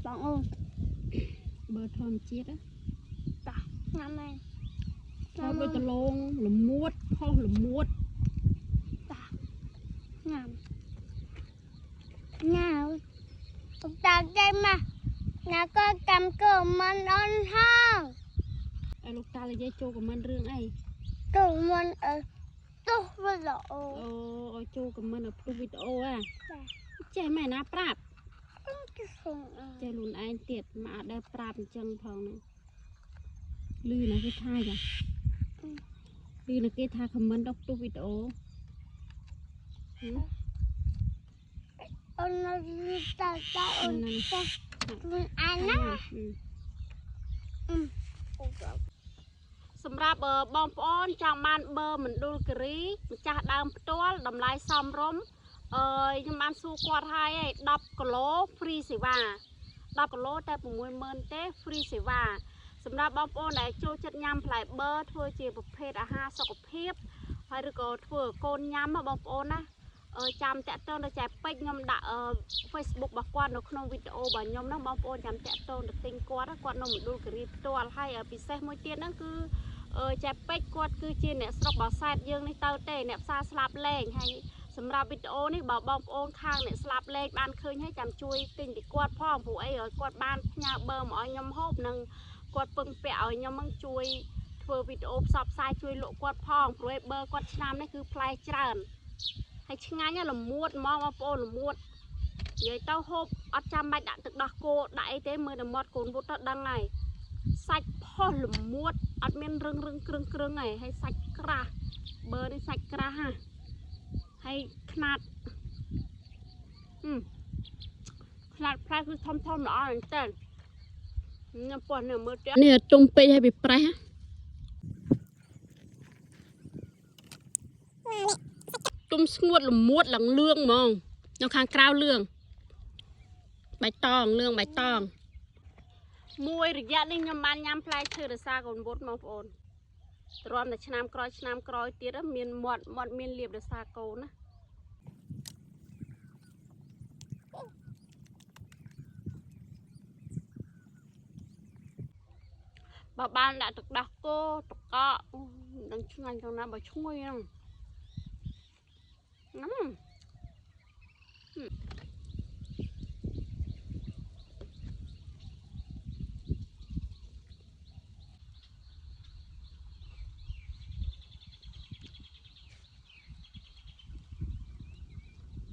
បងអូនបើធម្មជាតិតាញ៉ាំហ្នឹងចូលដូចដលងល្មួតផុសល្មួតតាញ៉ាំតាគេមកណាក៏កម្មក៏មិនអន់ហាងឲ្យលោកតានិយាយចូលខមមិនរឿងអីចូលមិនទោះវីដេអូឲ្យចូលខមមិនឲ្យផ្ទុះវីដេអូចេះមែនណាប្រាប់ចេះខ្លួនឯងទៀតមកអត់ដែលប្រាប់អញ្ចឹងផងហ្នឹងលឺណាគេថាចាលឺណាគេថាខមមិនដល់ផ្ទុះវីដេអូអូននៅតាអូនតាអានណាសម្រាប់បងប្អូនចង់បានបឺមណ្ឌលគិរីម្ចាស់ដើមផ្ទាល់តម្លៃសមរម្យខ្ញុំបានសួរគាត់ហើយ10គីឡូ free សេវា10គីឡូតែ 60000 ទេ free សេវាសម្រាប់បងប្អូនដែលចូលចិត្តញ៉ាំផ្លែបឺធ្វើជាប្រភេទអាហារសុខភាពហើយឬក៏ធ្វើកូនញ៉ាំបងប្អូនណាចាំតាក់ទងទៅចែពេជ្រខ្ញុំដាក់ Facebook របស់គាត់នៅក្នុងវីដេអូរបស់ខ្ញុំណាបងប្អូនចាំតាក់ទងទៅទិញគាត់នៅមណ្ឌលគិរីផ្ទាល់ហើយពិសេសមួយទៀតហ្នឹងគឺចែពេជ្រគាត់គឺជាអ្នកស្រុកបាសែតយើងនេះទៅទេអ្នកផ្សារស្លាប់លេងហើយសម្រាប់វីដេអូនេះបើបងប្អូនខាងអ្នកស្លាប់លេងបានឃើញហើយចាំជួយទិញពីគាត់ផងព្រោះអីគាត់បានផ្ញើបឺមកឲ្យខ្ញុំហូបនិងគាត់ពឹងពាក់ឲ្យខ្ញុំនឹងជួយធ្វើវីដេអូផ្សព្វផ្សាយជួយលក់គាត់ផងព្រោះបឺគាត់ឆ្នាំនេះគឺផ្លែច្រើនហើយឆ្ងាញ់ល្មួតហ្មងបងប្អូនល្មួតនិយាយទៅហូបអត់ចាំបាច់ដាក់ទឹកដោះគោដាក់អីទេមើលតែមាត់កូនវុតទៅដឹងហើយសាច់ផុសល្មួតអត់មានរឹងគ្រឿងហើយសាច់ក្រាស់បឺនេះសាច់ក្រាស់ហ่ะហើយខ្នាតផ្លែគឺធំល្អមែនតើខ្ញុំពោះនេះមើលទៀតនេះទុំពេកឲ្យវាប្រេះទុំស្ងួតល្មួតឡើងលឿងហ្មងនៅខាងក្រៅលឿងបៃតងលឿងបៃតងមួយរយៈនេះខ្ញុំបានញ៉ាំផ្លែឈើរសាកូនវុតបងប្អូនទ្រាំតែឆ្នាំក្រោយទៀតមានមាត់មានលៀបរសាកូនណាបើបានដាក់ទឹកដោះគោតកកនឹងឆ្ងាញ់ខាងណាបើឈ្ងុយហ្នឹង